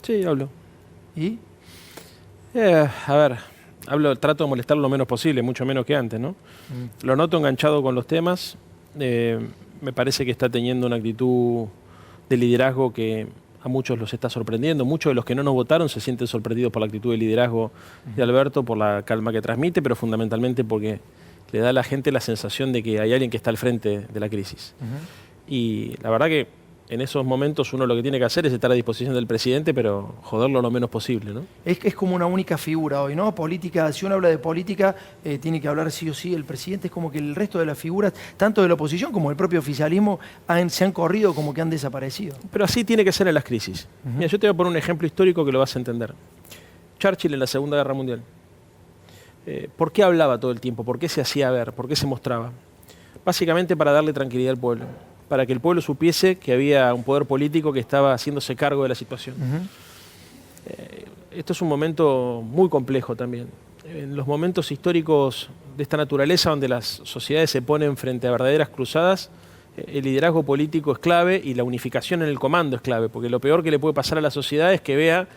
Sí, hablo. ¿Y? A ver, trato de molestarlo lo menos posible, mucho menos que antes, ¿no? Lo noto enganchado con los temas. Me parece que está teniendo una actitud de liderazgo que a muchos los está sorprendiendo. Muchos de los que no nos votaron se sienten sorprendidos por la actitud de liderazgo de Alberto, por la calma que transmite, pero fundamentalmente porque le da a la gente la sensación de que hay alguien que está al frente de la crisis. Y la verdad que en esos momentos uno lo que tiene que hacer es estar a disposición del presidente, pero joderlo lo menos posible, ¿no? Es como una única figura hoy, ¿no? Política, si uno habla de política, tiene que hablar sí o sí el presidente. Es como que el resto de las figuras, tanto de la oposición como del propio oficialismo, se han corrido, como que han desaparecido. Pero así tiene que ser en las crisis. Mira, yo te voy a poner un ejemplo histórico que lo vas a entender. Churchill en la Segunda Guerra Mundial. ¿Por qué hablaba todo el tiempo? ¿Por qué se hacía ver? ¿Por qué se mostraba? Básicamente para darle tranquilidad al pueblo, para que el pueblo supiese que había un poder político que estaba haciéndose cargo de la situación. Esto es un momento muy complejo también. En los momentos históricos de esta naturaleza, donde las sociedades se ponen frente a verdaderas cruzadas, el liderazgo político es clave y la unificación en el comando es clave, porque lo peor que le puede pasar a la sociedad es que vea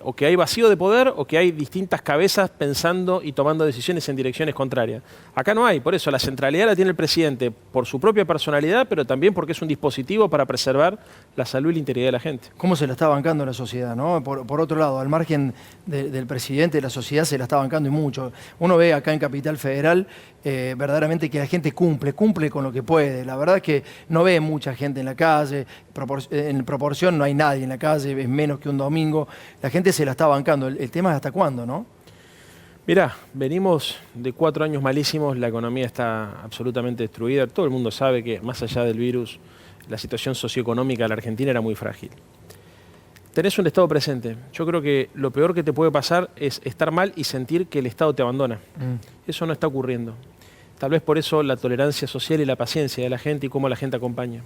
o que hay vacío de poder o que hay distintas cabezas pensando y tomando decisiones en direcciones contrarias. Acá no hay, por eso la centralidad la tiene el presidente por su propia personalidad, pero también porque es un dispositivo para preservar la salud y la integridad de la gente. ¿Cómo se la está bancando la sociedad, no? Por otro lado, al margen del presidente, la sociedad se la está bancando y mucho. Uno ve acá en Capital Federal verdaderamente que la gente cumple con lo que puede. La verdad es que no ve mucha gente en la calle, en proporción no hay nadie en la calle, es menos que un domingo. La gente se la está bancando. El tema es hasta cuándo, ¿no? Mirá, venimos de 4 años malísimos, la economía está absolutamente destruida. Todo el mundo sabe que más allá del virus, la situación socioeconómica de la Argentina era muy frágil. Tenés un Estado presente. Yo creo que lo peor que te puede pasar es estar mal y sentir que el Estado te abandona. Eso no está ocurriendo. Tal vez por eso la tolerancia social y la paciencia de la gente y cómo la gente acompaña.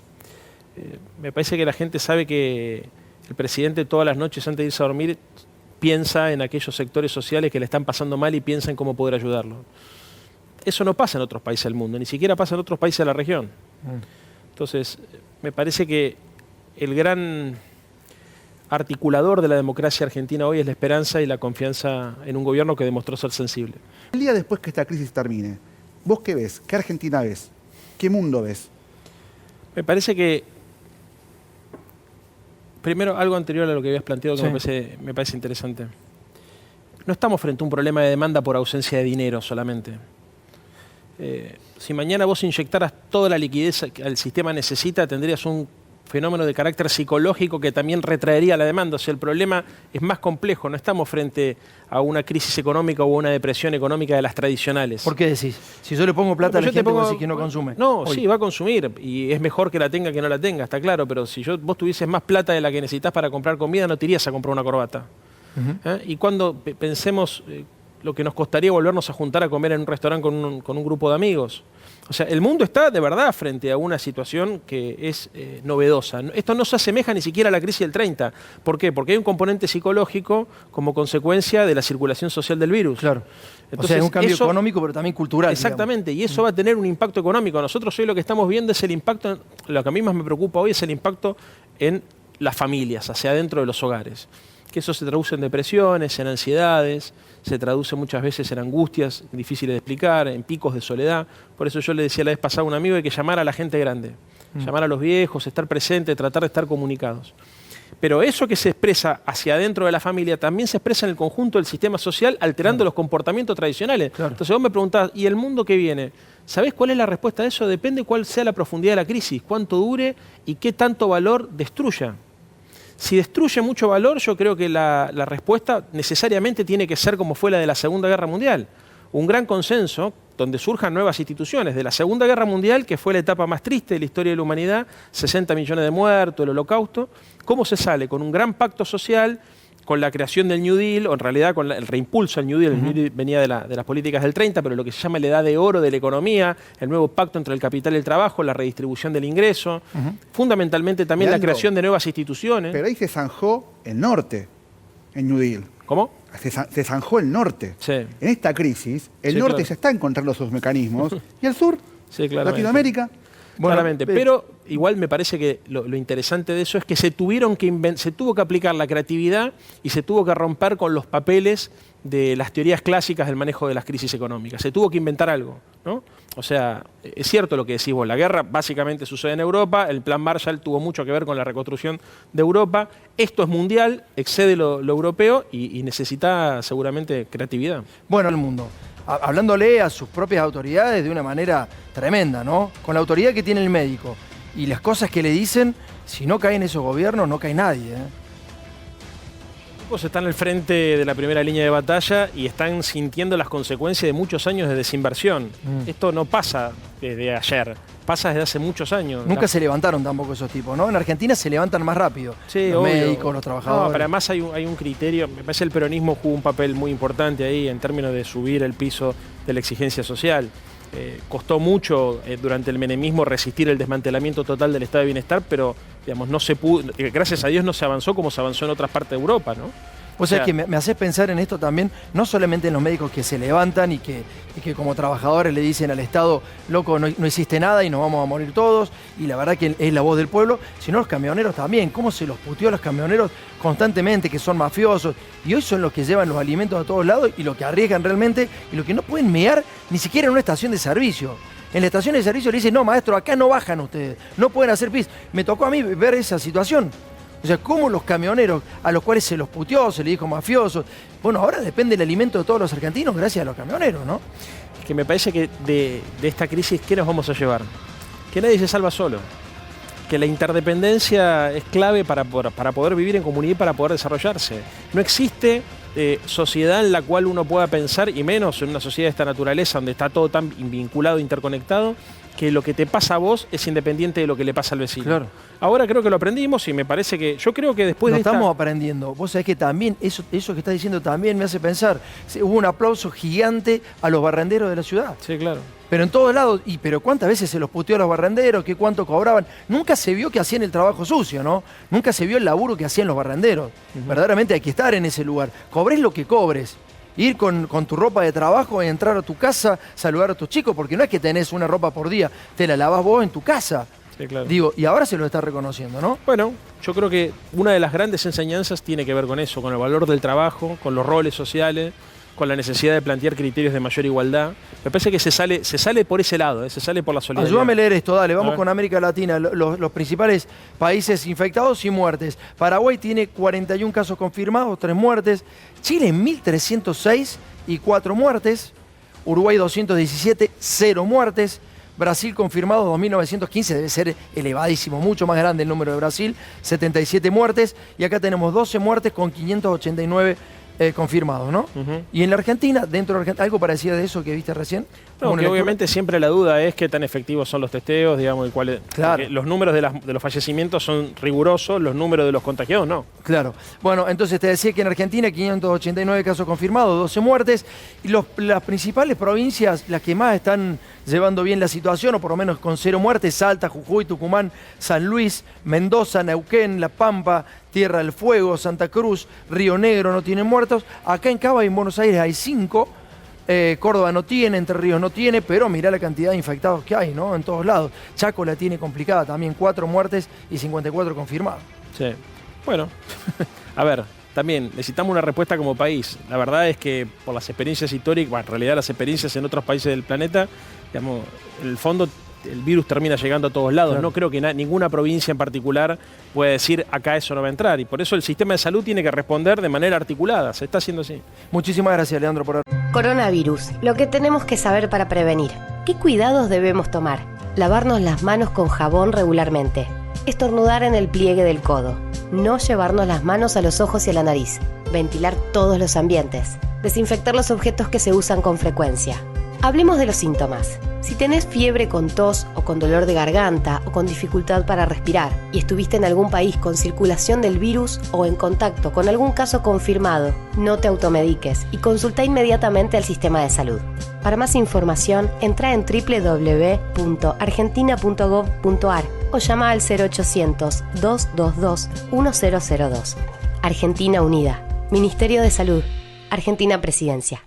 Me parece que la gente sabe que el presidente todas las noches antes de irse a dormir piensa en aquellos sectores sociales que le están pasando mal y piensa en cómo poder ayudarlos. Eso no pasa en otros países del mundo, ni siquiera pasa en otros países de la región. Entonces, me parece que el gran articulador de la democracia argentina hoy es la esperanza y la confianza en un gobierno que demostró ser sensible. El día después que esta crisis termine, ¿vos qué ves? ¿Qué Argentina ves? ¿Qué mundo ves? Me parece que, primero, algo anterior a lo que habías planteado que Sí. me parece interesante. No estamos frente a un problema de demanda por ausencia de dinero solamente. Si mañana vos inyectaras toda la liquidez que el sistema necesita, tendrías un fenómeno de carácter psicológico que también retraería la demanda. O sea, el problema es más complejo. No estamos frente a una crisis económica o una depresión económica de las tradicionales. ¿Por qué decís? Si yo le pongo plata a la gente, vos decís que no consume. No, Hoy. sí, va a consumir. Y es mejor que la tenga que no la tenga, está claro. Pero si vos tuvieses más plata de la que necesitas para comprar comida, no te irías a comprar una corbata. Y cuando pensemos lo que nos costaría volvernos a juntar a comer en un restaurante con un grupo de amigos. O sea, el mundo está de verdad frente a una situación que es novedosa. Esto no se asemeja ni siquiera a la crisis del 30. ¿Por qué? Porque hay un componente psicológico como consecuencia de la circulación social del virus. Claro. Entonces, o sea, es un cambio económico, pero también cultural. Exactamente, y eso va a tener un impacto económico. Nosotros hoy lo que estamos viendo es el impacto, lo que a mí más me preocupa hoy es el impacto en las familias, hacia adentro de los hogares. Que eso se traduce en depresiones, en ansiedades, se traduce muchas veces en angustias difíciles de explicar, en picos de soledad. Por eso yo le decía la vez pasada a un amigo que hay que llamar a la gente grande, llamar a los viejos, estar presente, tratar de estar comunicados. Pero eso que se expresa hacia adentro de la familia también se expresa en el conjunto del sistema social, alterando los comportamientos tradicionales. Claro. Entonces vos me preguntás, ¿y el mundo que viene? ¿Sabés cuál es la respuesta a eso? Depende cuál sea la profundidad de la crisis, cuánto dure y qué tanto valor destruya. Si destruye mucho valor, yo creo que la respuesta necesariamente tiene que ser como fue la de la Segunda Guerra Mundial. Un gran consenso donde surjan nuevas instituciones. De la Segunda Guerra Mundial, que fue la etapa más triste de la historia de la humanidad, 60 millones de muertos, el Holocausto. ¿Cómo se sale? Con un gran pacto social, con la creación del New Deal, o en realidad con el reimpulso al New Deal. El New Deal venía de las políticas del 30, pero lo que se llama la edad de oro de la economía, el nuevo pacto entre el capital y el trabajo, la redistribución del ingreso, fundamentalmente también la creación de nuevas instituciones. Pero ahí se zanjó el norte, en New Deal. ¿Cómo? Se zanjó el norte. Sí. En esta crisis, el Sí, norte claro. ya está encontrando sus mecanismos. ¿Y el sur? Sí, claramente. Latinoamérica. Bueno, claramente. Pero igual me parece que lo interesante de eso es que se tuvo que aplicar la creatividad y se tuvo que romper con los papeles de las teorías clásicas del manejo de las crisis económicas. Se tuvo que inventar algo, ¿no? O sea, es cierto lo que decís vos, la guerra básicamente sucede en Europa, el plan Marshall tuvo mucho que ver con la reconstrucción de Europa, esto es mundial, excede lo europeo y necesita seguramente creatividad. Bueno, el mundo, hablándole a sus propias autoridades de una manera tremenda, ¿no? Con la autoridad que tiene el médico y las cosas que le dicen, si no caen esos gobiernos, no cae nadie, ¿eh? Están al frente de la primera línea de batalla y están sintiendo las consecuencias de muchos años de desinversión. Esto no pasa desde ayer, pasa desde hace muchos años. Nunca se levantaron tampoco esos tipos, ¿no? En Argentina se levantan más rápido. Sí, los obvio. médicos, los trabajadores. No, pero además hay un criterio, me parece que el peronismo jugó un papel muy importante ahí en términos de subir el piso de la exigencia social. Costó mucho durante el menemismo resistir el desmantelamiento total del estado de bienestar, pero digamos, no se pudo, gracias a Dios no se avanzó como se avanzó en otras partes de Europa, ¿no? O sea, que me haces pensar en esto también, no solamente en los médicos que se levantan y que como trabajadores le dicen al Estado, loco, no existe nada y nos vamos a morir todos, y la verdad que es la voz del pueblo, sino los camioneros también, cómo se los puteó a los camioneros constantemente, que son mafiosos, y hoy son los que llevan los alimentos a todos lados y los que arriesgan realmente, y los que no pueden mear ni siquiera en una estación de servicio. En la estación de servicio le dicen, no, maestro, acá no bajan ustedes, no pueden hacer pis. Me tocó a mí ver esa situación. O sea, cómo los camioneros a los cuales se los puteó, se les dijo mafiosos. Bueno, ahora depende el alimento de todos los argentinos gracias a los camioneros, ¿no? Es que me parece que de esta crisis, ¿qué nos vamos a llevar? Que nadie se salva solo. Que la interdependencia es clave para poder vivir en comunidad y para poder desarrollarse. No existe sociedad en la cual uno pueda pensar, y menos en una sociedad de esta naturaleza, donde está todo tan vinculado, interconectado, que lo que te pasa a vos es independiente de lo que le pasa al vecino. Claro. Ahora creo que lo aprendimos y me parece que, yo creo que después de estamos aprendiendo. Vos sabés que también, eso que estás diciendo también me hace pensar, hubo un aplauso gigante a los barrenderos de la ciudad. Sí, claro. Pero en todos lados, pero ¿cuántas veces se los puteó a los barrenderos? ¿Qué cuánto cobraban? Nunca se vio que hacían el trabajo sucio, ¿no? Nunca se vio el laburo que hacían los barrenderos. Verdaderamente hay que estar en ese lugar. Cobres lo que cobres. Ir con tu ropa de trabajo, entrar a tu casa, saludar a tus chicos, porque no es que tenés una ropa por día, te la lavás vos en tu casa. Sí, claro. Digo, y ahora se lo está reconociendo, ¿no? Bueno, yo creo que una de las grandes enseñanzas tiene que ver con eso, con el valor del trabajo, con los roles sociales, con la necesidad de plantear criterios de mayor igualdad. Me parece que se sale por ese lado, se sale por la solidaridad. Ayúdame a leer esto, dale, vamos con América Latina, los principales países infectados y muertes. Paraguay tiene 41 casos confirmados, 3 muertes. Chile 1.306 y 4 muertes. Uruguay 217, 0 muertes. Brasil confirmados 2.915, debe ser elevadísimo, mucho más grande el número de Brasil, 77 muertes. Y acá tenemos 12 muertes con 589 confirmados, ¿no? Y en la Argentina, dentro de Argentina, ¿algo parecido de eso que viste recién? No, que obviamente siempre la duda es qué tan efectivos son los testeos, digamos, y cuáles. Claro. Los números de los fallecimientos son rigurosos, los números de los contagiados no. Claro. Bueno, entonces te decía que en Argentina 589 casos confirmados, 12 muertes, y las principales provincias, las que más están llevando bien la situación, o por lo menos con 0 muertes, Salta, Jujuy, Tucumán, San Luis, Mendoza, Neuquén, La Pampa, Tierra del Fuego, Santa Cruz, Río Negro no tienen muertos. Acá en Cava y en Buenos Aires hay 5. Córdoba no tiene, Entre Ríos no tiene, pero mirá la cantidad de infectados que hay, ¿no? En todos lados. Chaco la tiene complicada también, 4 muertes y 54 confirmados. Sí. Bueno, a ver, también necesitamos una respuesta como país. La verdad es que por las experiencias históricas, bueno, en realidad las experiencias en otros países del planeta, digamos, en el fondo el virus termina llegando a todos lados. Claro. No creo que ninguna provincia en particular pueda decir acá eso no va a entrar. Y por eso el sistema de salud tiene que responder de manera articulada. Se está haciendo así. Muchísimas gracias, Leandro, por... Coronavirus. Lo que tenemos que saber para prevenir. ¿Qué cuidados debemos tomar? Lavarnos las manos con jabón regularmente. Estornudar en el pliegue del codo. No llevarnos las manos a los ojos y a la nariz. Ventilar todos los ambientes. Desinfectar los objetos que se usan con frecuencia. Hablemos de los síntomas. Si tenés fiebre con tos o con dolor de garganta o con dificultad para respirar y estuviste en algún país con circulación del virus o en contacto con algún caso confirmado, no te automediques y consulta inmediatamente al sistema de salud. Para más información, entra en www.argentina.gov.ar o llama al 0800-222-1002. Argentina Unida. Ministerio de Salud. Argentina Presidencia.